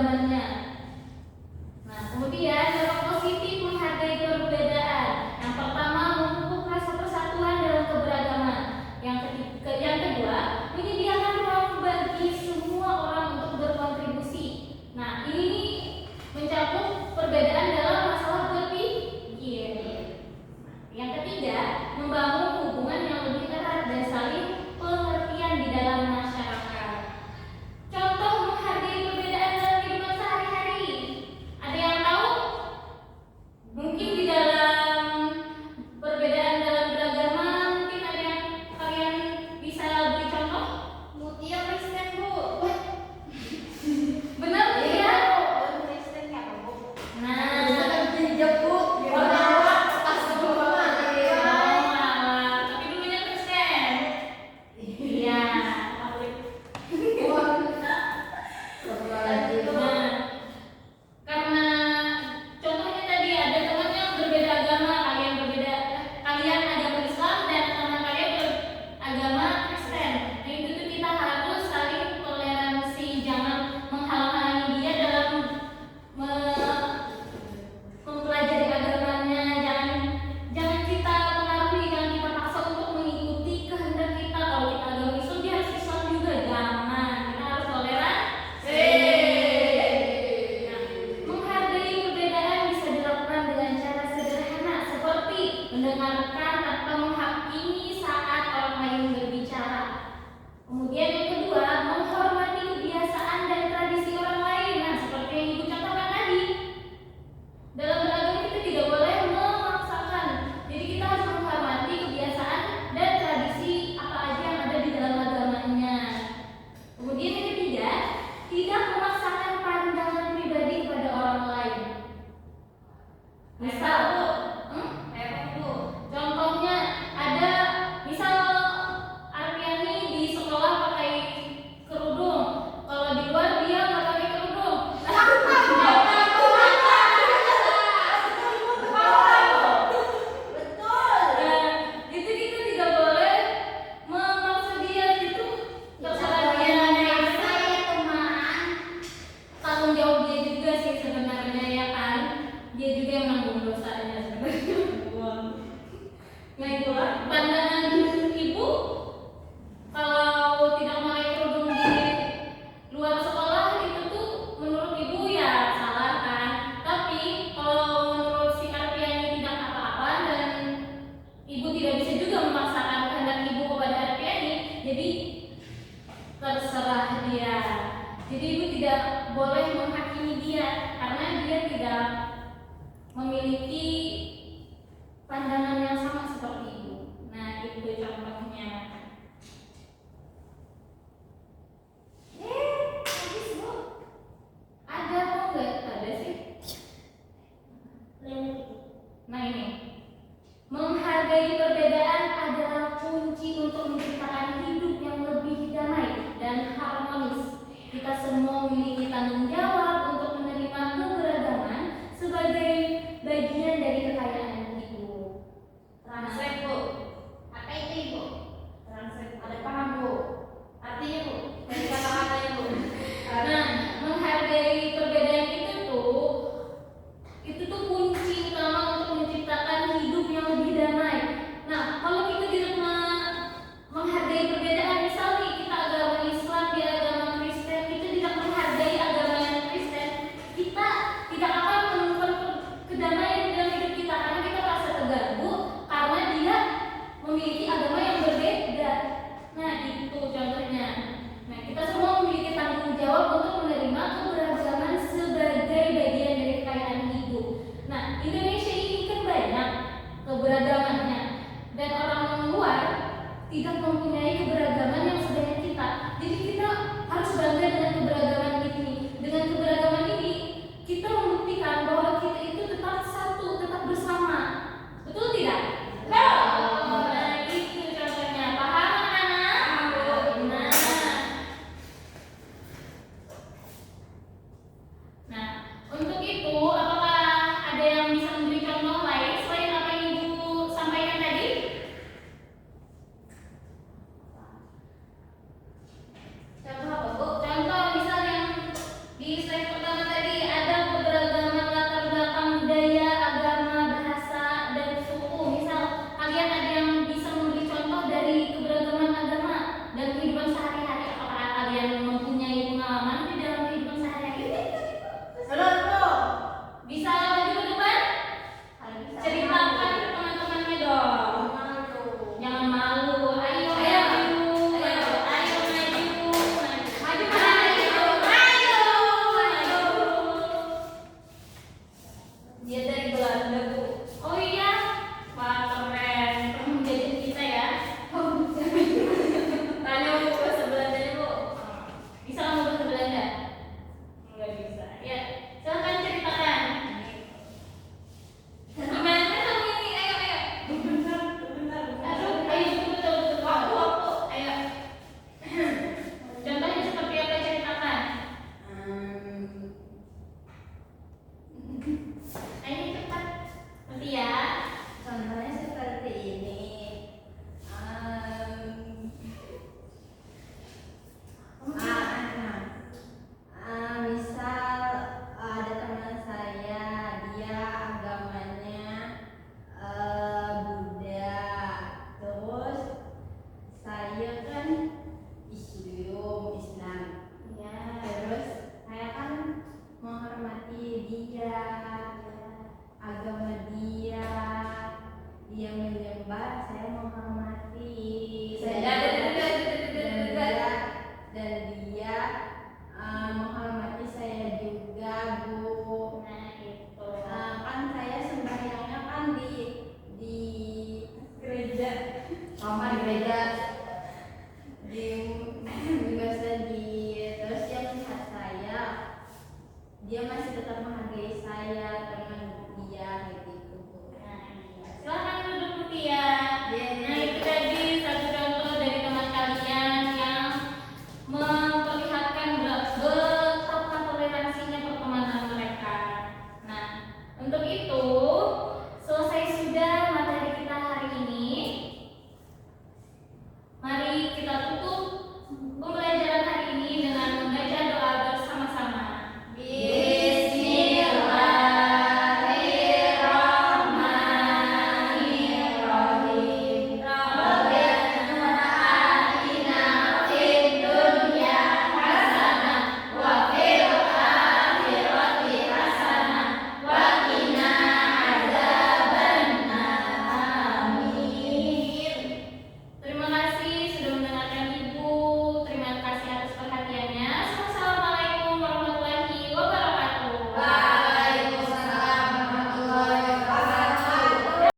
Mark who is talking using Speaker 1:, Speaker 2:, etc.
Speaker 1: keberagamannya. Nah, kemudian dampak positif menghargai perbedaan. Yang pertama, memupuk rasa persatuan dalam keberagaman. Yang kedua, menyediakan ruang bagi semua orang untuk berkontribusi. Nah, ini mencakup perbedaan dalam masalah berpikir. Yang ketiga, membangun hubungan yang lebih erat dan saling pengertian di dalam masyarakat. Contoh menghargai perbedaan dalam kehidupan sehari-hari. Ada yang tahu? Mungkin di dalam perbedaan dalam beragama, mungkin ada yang kalian bisa beri contoh?
Speaker 2: Mutia Kristen, Bu.
Speaker 1: Benar ya?
Speaker 2: Kristen ya, Bu.
Speaker 1: Nah, tapi dulunya Kristen. Iya. Nah, karena contohnya tadi ada teman yang berbeda agama, kalian agama Islam dan teman kalian beragama Kristen. Nah, itu tuh kita harus saling toleransi, jangan menghalang-halangi dia dalam mempelajari agamanya. Jangan kita pengaruhi, jangan kita paksa untuk mengikuti kehendak kita. Kalau kita agama Islam, dia harus Islam juga, jangan. Kita harus toleransi. Nah, menghargai perbedaan bisa dilakukan dengan cara sederhana seperti mendengarkan tanpa menghakimi saat orang lain berbicara. Kemudian yang kedua, menghormati kebiasaan dan tradisi orang lain. Nah, seperti yang Ibu contohkan tadi. Dalam beragama kita tidak boleh memaksakan. Jadi kita harus menghormati kebiasaan dan tradisi apa aja yang ada di dalam agamanya. Kemudian yang ketiga, tidak memaksakan pandangan pribadi kepada orang lain. Misal, contohnya ada misal Arpiani di sekolah pakai kerudung, kalau di luar dia nggak pakai kerudung. Itu kita tidak boleh memaksa dia, itu terserah dia. Tanggung jawab dia juga sih sebenarnya, ya kan? Dia juga yang nanggung dosanya sebenarnya. Nah, itulah pandangan